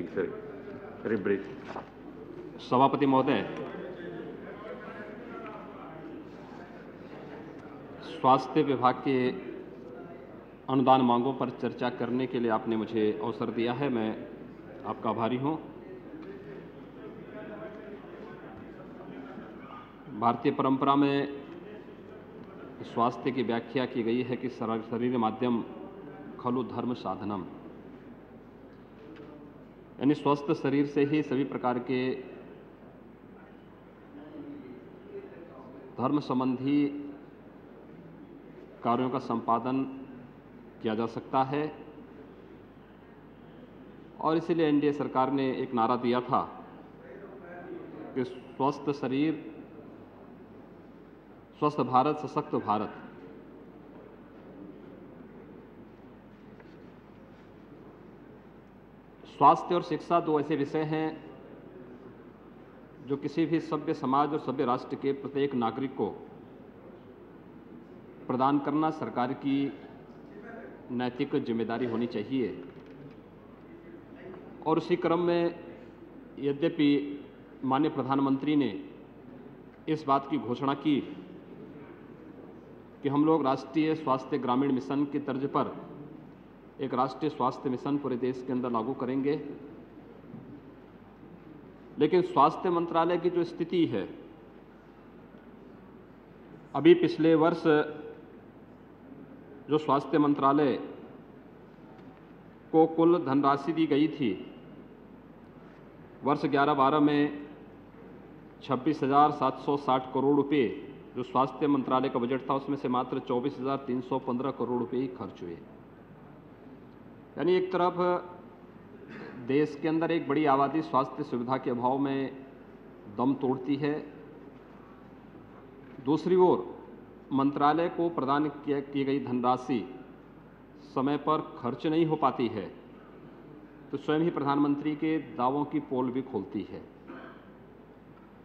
Please, sir. Very brief. सभापति महोदय, स्वास्थ्य विभाग के अनुदान मांगों पर चर्चा करने के लिए आपने मुझे अवसर दिया है। मैं आपका आभारी हूं। भारतीय परंपरा में स्वास्थ्य की व्याख्या की गई है कि शरीर माध्यम खलु धर्म साधनम, यानी स्वस्थ शरीर से ही सभी प्रकार के धर्म संबंधी कार्यों का संपादन किया जा सकता है। और इसीलिए एनडीए सरकार ने एक नारा दिया था कि स्वस्थ शरीर, स्वस्थ भारत, सशक्त भारत। स्वास्थ्य और शिक्षा दो ऐसे विषय हैं जो किसी भी सभ्य समाज और सभ्य राष्ट्र के प्रत्येक नागरिक को प्रदान करना सरकार की नैतिक जिम्मेदारी होनी चाहिए। और उसी क्रम में यद्यपि माननीय प्रधानमंत्री ने इस बात की घोषणा की कि हम लोग राष्ट्रीय स्वास्थ्य ग्रामीण मिशन की तर्ज पर एक राष्ट्रीय स्वास्थ्य मिशन पूरे देश के अंदर लागू करेंगे, लेकिन स्वास्थ्य मंत्रालय की जो स्थिति है, अभी पिछले वर्ष जो स्वास्थ्य मंत्रालय को कुल धनराशि दी गई थी, वर्ष 11-12 में 26,760 करोड़ रुपए जो स्वास्थ्य मंत्रालय का बजट था, उसमें से मात्र 24,315 करोड़ रुपए ही खर्च हुए। यानी एक तरफ देश के अंदर एक बड़ी आबादी स्वास्थ्य सुविधा के अभाव में दम तोड़ती है, दूसरी ओर मंत्रालय को प्रदान की गई धनराशि समय पर खर्च नहीं हो पाती है, तो स्वयं ही प्रधानमंत्री के दावों की पोल भी खोलती है।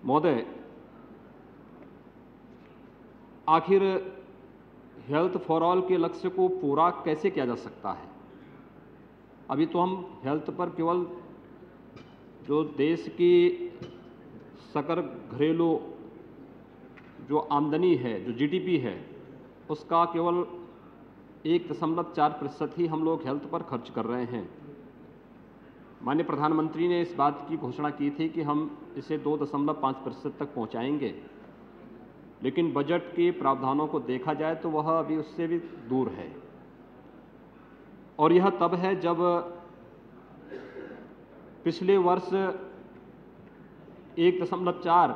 महोदय, आखिर हेल्थ फॉर ऑल के लक्ष्य को पूरा कैसे किया जा सकता है? अभी तो हम हेल्थ पर केवल जो देश की सकल घरेलू जो आमदनी है, जो जीडीपी है, उसका केवल 1.4% ही हम लोग हेल्थ पर खर्च कर रहे हैं। माननीय प्रधानमंत्री ने इस बात की घोषणा की थी कि हम इसे 2.5% तक पहुंचाएंगे, लेकिन बजट के प्रावधानों को देखा जाए तो वह अभी उससे भी दूर है। और यह तब है जब पिछले वर्ष 1.4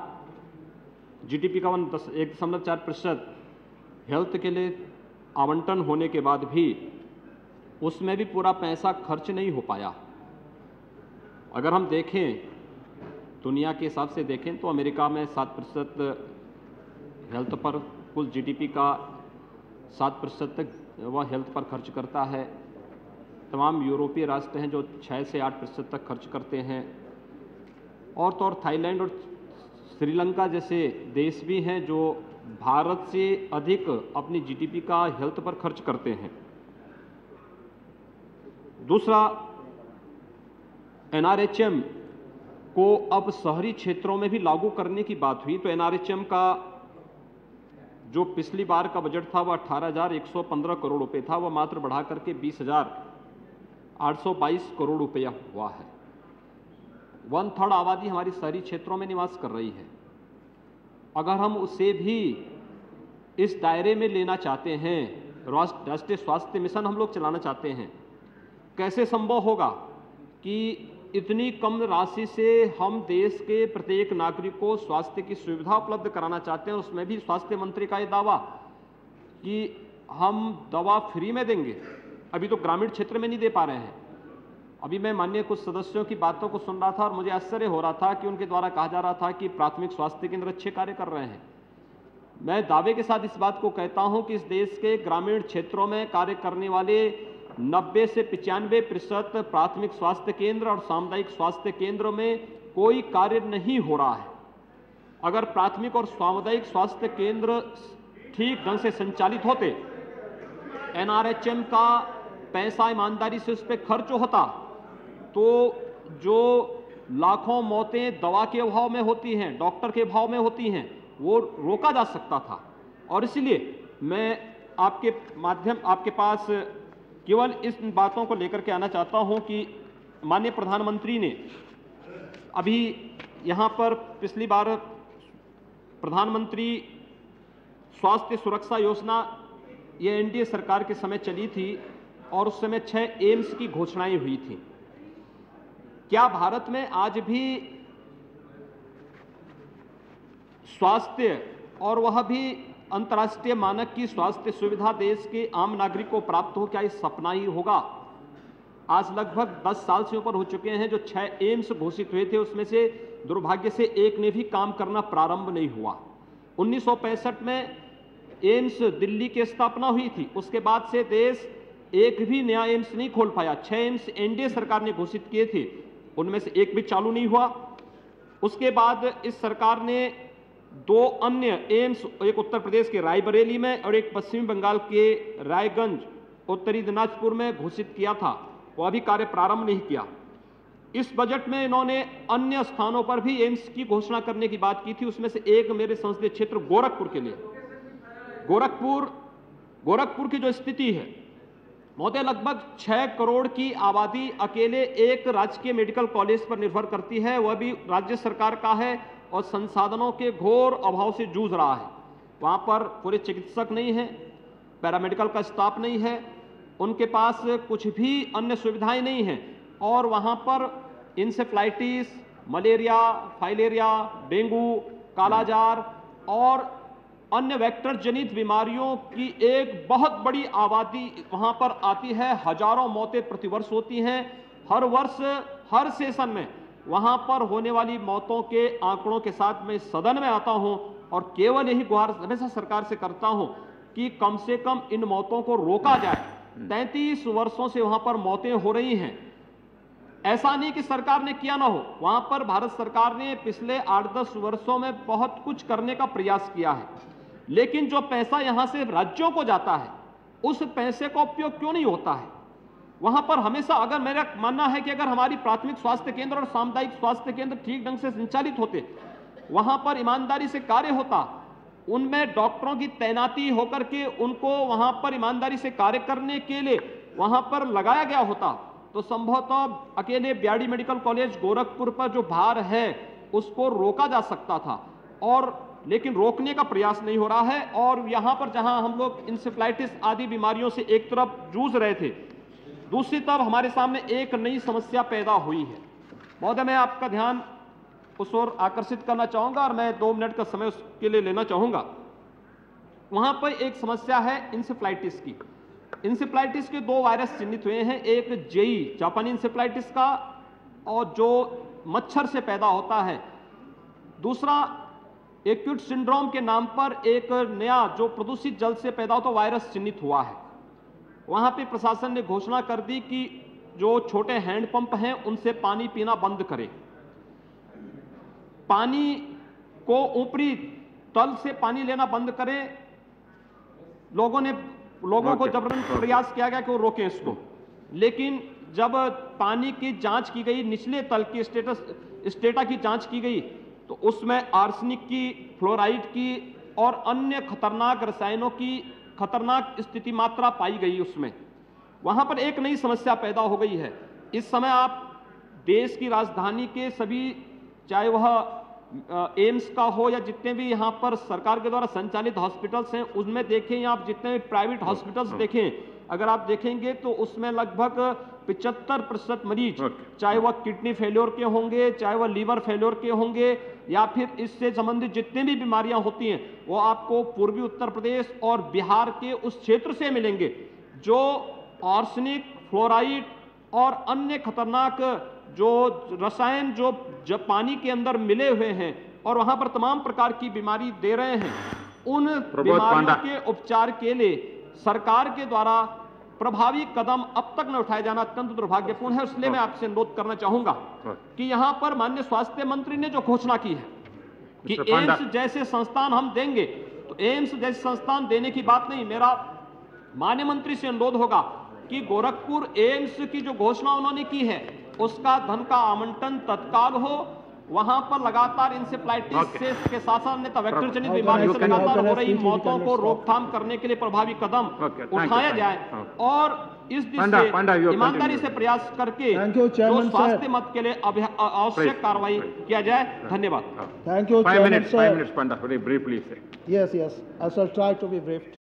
जीडीपी का 1.4% हेल्थ के लिए आवंटन होने के बाद भी उसमें भी पूरा पैसा खर्च नहीं हो पाया। अगर हम देखें, दुनिया के हिसाब से देखें तो अमेरिका में 7% हेल्थ पर, कुल जीडीपी का 7% तक वह हेल्थ पर खर्च करता है। तमाम यूरोपीय राष्ट्र हैं जो 6 से 8% तक खर्च करते हैं। और तो और थाईलैंड और श्रीलंका जैसे देश भी हैं जो भारत से अधिक अपनी जीडीपी का हेल्थ पर खर्च करते हैं। दूसरा, एनआरएचएम को अब शहरी क्षेत्रों में भी लागू करने की बात हुई, तो एनआरएचएम का जो पिछली बार का बजट था वह 18,115 करोड़ रुपए था, वह मात्र बढ़ा करके 20,822 करोड़ रुपया हुआ है। 1/3 आबादी हमारी शहरी क्षेत्रों में निवास कर रही है। अगर हम उसे भी इस दायरे में लेना चाहते हैं, राष्ट्रीय स्वास्थ्य मिशन हम लोग चलाना चाहते हैं, कैसे संभव होगा कि इतनी कम राशि से हम देश के प्रत्येक नागरिक को स्वास्थ्य की सुविधा उपलब्ध कराना चाहते हैं, उसमें भी स्वास्थ्य मंत्री का ये दावा कि हम दवा फ्री में देंगे। अभी तो ग्रामीण क्षेत्र में नहीं दे पा रहे हैं। अभी मैं माननीय कुछ सदस्यों की बातों को सुन रहा था और मुझे आश्चर्य हो रहा था कि उनके द्वारा कहा जा रहा था कि प्राथमिक स्वास्थ्य केंद्र अच्छे कार्य कर रहे हैं। मैं दावे के साथ इस बात को कहता हूं कि इस देश के ग्रामीण क्षेत्रों में कार्य करने वाले 90 से 95% प्राथमिक स्वास्थ्य केंद्र और सामुदायिक स्वास्थ्य केंद्र में कोई कार्य नहीं हो रहा है। अगर प्राथमिक और सामुदायिक स्वास्थ्य केंद्र ठीक ढंग से संचालित होते, एनआरएचएम का पैसा ईमानदारी से उस पर खर्च होता, तो जो लाखों मौतें दवा के अभाव में होती हैं, डॉक्टर के अभाव में होती हैं, वो रोका जा सकता था। और इसलिए मैं आपके पास केवल इस बातों को लेकर के आना चाहता हूं कि माननीय प्रधानमंत्री ने अभी यहां पर पिछली बार प्रधानमंत्री स्वास्थ्य सुरक्षा योजना ये एनडीए सरकार के समय चली थी और उस समय 6 एम्स की घोषणाएं हुई थी। क्या भारत में आज भी स्वास्थ्य और वह भी अंतर्राष्ट्रीय मानक की स्वास्थ्य सुविधा देश के आम नागरिक को प्राप्त हो, क्या ये सपना ही होगा? आज लगभग 10 साल से ऊपर हो चुके हैं। जो 6 एम्स घोषित हुए थे उसमें से दुर्भाग्य से एक ने भी काम करना प्रारंभ नहीं हुआ। 1965 में एम्स दिल्ली की स्थापना हुई थी, उसके बाद से देश एक भी नया एम्स नहीं खोल पाया। 6 एम्स एनडीए सरकार ने घोषित किए थे, उनमें से एक भी चालू नहीं हुआ। उसके बाद इस सरकार ने 2 अन्य एम्स, एक उत्तर प्रदेश के रायबरेली में और एक पश्चिमी बंगाल के रायगंज उत्तरी दिनाजपुर में घोषित किया था, वह अभी कार्य प्रारंभ नहीं किया। इस बजट में इन्होंने अन्य स्थानों पर भी एम्स की घोषणा करने की बात की थी, उसमें से एक मेरे संसदीय क्षेत्र गोरखपुर के लिए। गोरखपुर की जो स्थिति है महोदय, लगभग 6 करोड़ की आबादी अकेले एक राजकीय मेडिकल कॉलेज पर निर्भर करती है, वह भी राज्य सरकार का है और संसाधनों के घोर अभाव से जूझ रहा है। वहां पर पूरे चिकित्सक नहीं है, पैरामेडिकल का स्टाफ नहीं है, उनके पास कुछ भी अन्य सुविधाएं नहीं हैं और वहां पर इंसेफ्लाइटिस, मलेरिया, फाइलेरिया, डेंगू, कालाजार और अन्य वेक्टर जनित बीमारियों की एक बहुत बड़ी आबादी वहां पर आती है। हजारों मौतें प्रतिवर्ष होती हैं। हर वर्ष हर सेशन में वहां पर होने वाली मौतों के आंकड़ों के साथ मैं सदन में आता हूं और केवल यही गुहार हमेशा सरकार से करता हूं कि कम से कम इन मौतों को रोका जाए। 33 वर्षों से वहां पर मौतें हो रही हैं। ऐसा नहीं कि सरकार ने किया ना हो, वहां पर भारत सरकार ने पिछले 8-10 वर्षों में बहुत कुछ करने का प्रयास किया है, लेकिन जो पैसा यहां से राज्यों को जाता है उस पैसे का उपयोग क्यों नहीं होता है? वहां पर हमेशा, अगर मेरा मानना है कि अगर हमारी प्राथमिक स्वास्थ्य केंद्र और सामुदायिक स्वास्थ्य केंद्र ठीक ढंग से संचालित होते, वहां पर ईमानदारी से कार्य होता, उनमें डॉक्टरों की तैनाती होकर के उनको वहां पर ईमानदारी से कार्य करने के लिए वहां पर लगाया गया होता, तो संभवतः अकेले बीआरडी मेडिकल कॉलेज गोरखपुर पर जो भार है उसको रोका जा सकता था, और लेकिन रोकने का प्रयास नहीं हो रहा है। और यहां पर जहां हम लोग इंसेफ्लाइटिस आदि बीमारियों से एक तरफ जूझ रहे थे, दूसरी तरफ हमारे सामने एक नई समस्या पैदा हुई है। महोदय, मैं आपका ध्यान उस ओर आकर्षित करना चाहूंगा और मैं 2 मिनट का समय उसके लिए लेना चाहूंगा। वहां पर एक समस्या है इंसेफ्लाइटिस की। इंसेफ्लाइटिस के 2 वायरस चिन्हित हुए हैं, एक जेई जापानी इंसेफ्लाइटिस का और जो मच्छर से पैदा होता है, दूसरा एक्यूट सिंड्रोम के नाम पर एक नया जो प्रदूषित जल से पैदा होता वायरस चिन्हित हुआ है। वहां पे प्रशासन ने घोषणा कर दी कि जो छोटे हैंडपंप हैं उनसे पानी पीना बंद करें, पानी को ऊपरी तल से पानी लेना बंद करें। लोगों को जबरन प्रयास किया गया कि वो रोकें इसको, लेकिन जब पानी की जांच की गई, निचले तल की स्टेटा की जांच की गई, तो उसमें आर्सेनिक की, फ्लोराइड की और अन्य खतरनाक रसायनों की खतरनाक स्थिति मात्रा पाई गई। उसमें वहां पर एक नई समस्या पैदा हो गई है। इस समय आप देश की राजधानी के सभी, चाहे वह एम्स का हो या जितने भी यहाँ पर सरकार के द्वारा संचालित हॉस्पिटल्स हैं, उनमें देखें या आप जितने भी प्राइवेट हॉस्पिटल्स देखें, अगर आप देखेंगे तो उसमें लगभग 75% मरीज, चाहे वह किडनी फेल्योर के होंगे, चाहे वह लीवर फेल्योर के होंगे या फिर इससे संबंधित जितनी भी बीमारियां होती हैं, वो आपको पूर्वी उत्तर प्रदेश और बिहार के उस क्षेत्र से मिलेंगे जो आर्सेनिक, फ्लोराइड और अन्य खतरनाक जो रसायन जो पानी के अंदर मिले हुए हैं और वहां पर तमाम प्रकार की बीमारी दे रहे हैं। उन बीमारियों के उपचार के लिए सरकार के द्वारा प्रभावी कदम अब तक न उठाया जाना अत्यंत दुर्भाग्यपूर्ण है। इसलिए मैं आपसे अनुरोध करना चाहूंगा कि यहां पर माननीय स्वास्थ्य मंत्री ने जो घोषणा की है कि एम्स जैसे संस्थान हम देंगे, तो एम्स जैसे संस्थान देने की बात नहीं, मेरा माननीय मंत्री से अनुरोध होगा कि गोरखपुर एम्स की जो घोषणा उन्होंने की है, उसका धन का आवंटन तत्काल हो, वहां पर लगातार इंसेफ्लाइटिस के साथ साथ अन्य वेक्टर जनित बीमारी से लगातार हो रही मौतों को रोकथाम करने के लिए प्रभावी कदम उठाया जाए और इस दिशा से ईमानदारी से प्रयास करके जो स्वास्थ्य मत के लिए आवश्यक कार्रवाई किया जाए। धन्यवाद। Thank you, 5 Chairman, minutes, sir. 5 minutes, Panda, very briefly, sir. Yes, I shall try to be brief.